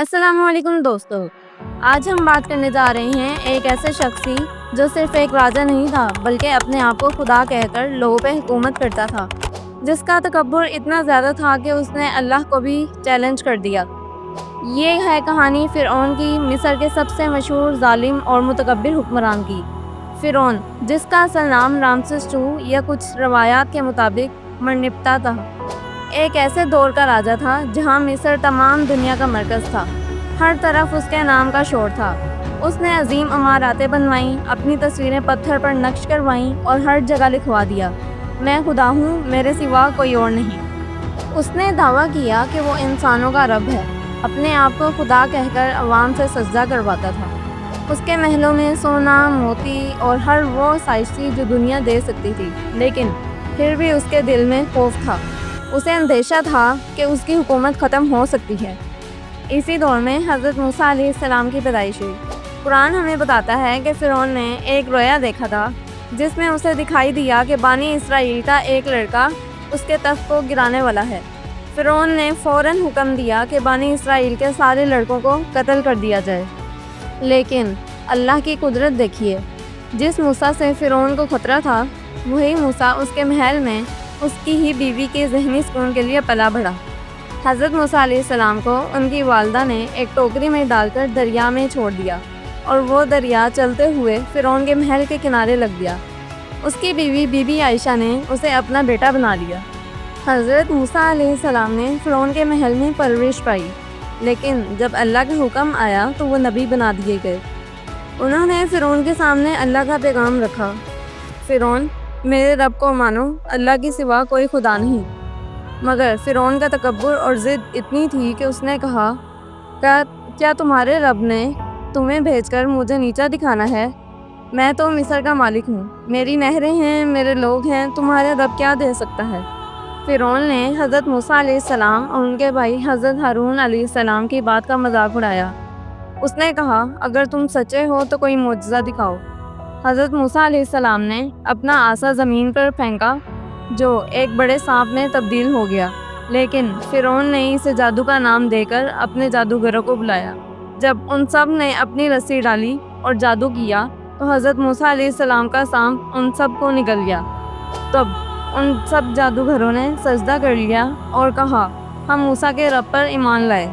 السلام علیکم دوستو، آج ہم بات کرنے جا رہے ہیں ایک ایسے شخص کی جو صرف ایک راجہ نہیں تھا بلکہ اپنے آپ کو خدا کہہ کر لوگوں پہ حکومت کرتا تھا، جس کا تکبر اتنا زیادہ تھا کہ اس نے اللہ کو بھی چیلنج کر دیا۔ یہ ہے کہانی فرعون کی، مصر کے سب سے مشہور ظالم اور متکبر حکمران کی۔ فرعون، جس کا اصل نام رامسس II یا کچھ روایات کے مطابق مرنپتا تھا، ایک ایسے دور کا راجہ تھا جہاں مصر تمام دنیا کا مرکز تھا۔ ہر طرف اس کے نام کا شور تھا۔ اس نے عظیم عماراتیں بنوائیں، اپنی تصویریں پتھر پر نقش کروائیں اور ہر جگہ لکھوا دیا، میں خدا ہوں، میرے سوا کوئی اور نہیں۔ اس نے دعویٰ کیا کہ وہ انسانوں کا رب ہے، اپنے آپ کو خدا کہہ کر عوام سے سجدہ کرواتا تھا۔ اس کے محلوں میں سونا، موتی اور ہر وہ آسائش تھی جو دنیا دے سکتی تھی، لیکن پھر بھی اس کے دل میں خوف تھا۔ اسے اندیشہ تھا کہ اس کی حکومت ختم ہو سکتی ہے۔ اسی دور میں حضرت موسیٰ علیہ السلام کی پیدائش ہوئی۔ قرآن ہمیں بتاتا ہے کہ فرعون نے ایک رویا دیکھا تھا جس میں اسے دکھائی دیا کہ بانی اسرائیل کا ایک لڑکا اس کے تخت کو گرانے والا ہے۔ فرعون نے فوراً حکم دیا کہ بانی اسرائیل کے سارے لڑکوں کو قتل کر دیا جائے، لیکن اللہ کی قدرت دیکھیے، جس موسیٰ سے فرعون کو خطرہ تھا، وہی موسیٰ اس کے محل میں اس کی ہی بیوی کے ذہنی سکون کے لیے پلا بڑھا۔ حضرت موسیٰ علیہ السلام کو ان کی والدہ نے ایک ٹوکری میں ڈال کر دریا میں چھوڑ دیا، اور وہ دریا چلتے ہوئے فرعون کے محل کے کنارے لگ گیا۔ اس کی بیوی بی بی عائشہ نے اسے اپنا بیٹا بنا لیا۔ حضرت موسیٰ علیہ السلام نے فرعون کے محل میں پرورش پائی، لیکن جب اللہ کا حکم آیا تو وہ نبی بنا دیے گئے۔ انہوں نے فرعون کے سامنے اللہ کا پیغام رکھا: فرعون، میرے رب کو مانو، اللہ کے سوا کوئی خدا نہیں۔ مگر فرعون کا تکبر اور ضد اتنی تھی کہ اس نے کہا، کیا تمہارے رب نے تمہیں بھیج کر مجھے نیچا دکھانا ہے؟ میں تو مصر کا مالک ہوں، میری نہریں ہیں، میرے لوگ ہیں، تمہارے رب کیا دے سکتا ہے؟ فرعون نے حضرت موسیٰ علیہ السلام اور ان کے بھائی حضرت ہارون علیہ السلام کی بات کا مذاق اڑایا۔ اس نے کہا، اگر تم سچے ہو تو کوئی معجزہ دکھاؤ۔ حضرت موسیٰ علیہ السلام نے اپنا عصا زمین پر پھینکا، جو ایک بڑے سانپ میں تبدیل ہو گیا، لیکن فرعون نے اسے جادو کا نام دے کر اپنے جادوگروں کو بلایا۔ جب ان سب نے اپنی رسی ڈالی اور جادو کیا تو حضرت موسیٰ علیہ السلام کا سانپ ان سب کو نگل گیا۔ تب ان سب جادوگروں نے سجدہ کر لیا اور کہا، ہم موسیٰ کے رب پر ایمان لائے۔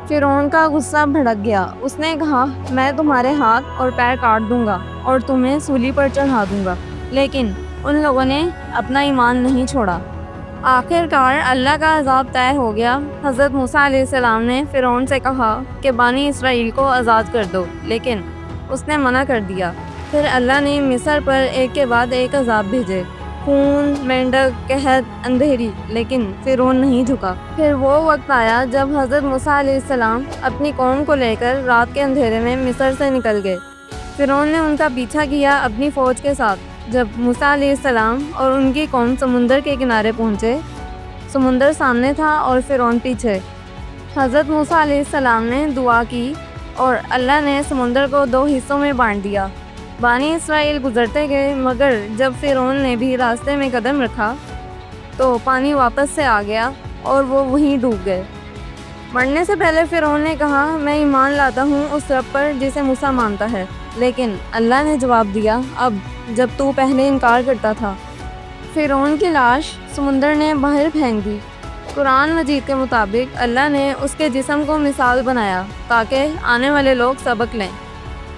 فرعون کا غصہ بھڑک گیا۔ اس نے کہا، میں تمہارے ہاتھ اور پیر کاٹ دوں گا اور تمہیں سولی پر چڑھا دوں گا، لیکن ان لوگوں نے اپنا ایمان نہیں چھوڑا۔ آخر کار اللہ کا عذاب طے ہو گیا۔ حضرت موسیٰ علیہ السلام نے فرعون سے کہا کہ بانی اسرائیل کو آزاد کر دو، لیکن اس نے منع کر دیا۔ پھر اللہ نے مصر پر ایک کے بعد ایک عذاب بھیجے، خون، مینڈک، قحط، اندھیری، لیکن فرعون نہیں جھکا۔ پھر وہ وقت آیا جب حضرت موسیٰ علیہ السلام اپنی قوم کو لے کر رات کے اندھیرے میں مصر سے نکل گئے۔ فرعون نے ان کا پیچھا کیا اپنی فوج کے ساتھ۔ جب موسیٰ علیہ السلام اور ان کی قوم سمندر کے کنارے پہنچے، سمندر سامنے تھا اور فرعون پیچھے۔ حضرت موسیٰ علیہ السلام نے دعا کی اور اللہ نے سمندر کو 2 حصوں میں بانٹ دیا۔ بانی اسرائیل گزرتے گئے، مگر جب فرعون نے بھی راستے میں قدم رکھا تو پانی واپس سے آ گیا اور وہ وہیں ڈوب گئے۔ مرنے سے پہلے فرعون نے کہا، میں ایمان لاتا ہوں اس رب پر جسے موسیٰ مانتا ہے، لیکن اللہ نے جواب دیا، اب جب تو پہلے انکار کرتا تھا۔ فرعون کی لاش سمندر نے باہر پھینک دی۔ قرآن مجید کے مطابق اللہ نے اس کے جسم کو مثال بنایا تاکہ آنے والے لوگ سبق لیں۔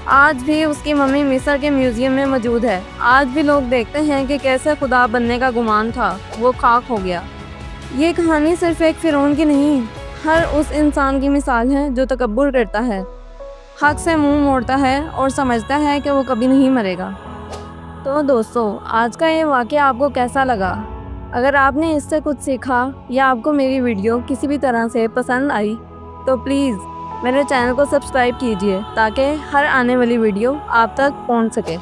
آج بھی اس کی ممی مصر کے میوزیم میں موجود ہے۔ آج بھی لوگ دیکھتے ہیں کہ کیسے خدا بننے کا گمان تھا، وہ خاک ہو گیا۔ یہ کہانی صرف ایک فرعون کی نہیں، ہر اس انسان کی مثال ہے جو تکبر کرتا ہے، حق سے منہ موڑتا ہے اور سمجھتا ہے کہ وہ کبھی نہیں مرے گا۔ تو دوستو، آج کا یہ واقعہ آپ کو کیسا لگا؟ اگر آپ نے اس سے کچھ سیکھا یا آپ کو میری ویڈیو کسی بھی طرح سے پسند آئی تو پلیز میرے چینل کو سبسکرائب کیجیے تاکہ ہر آنے والی ویڈیو آپ تک پہنچ سکے۔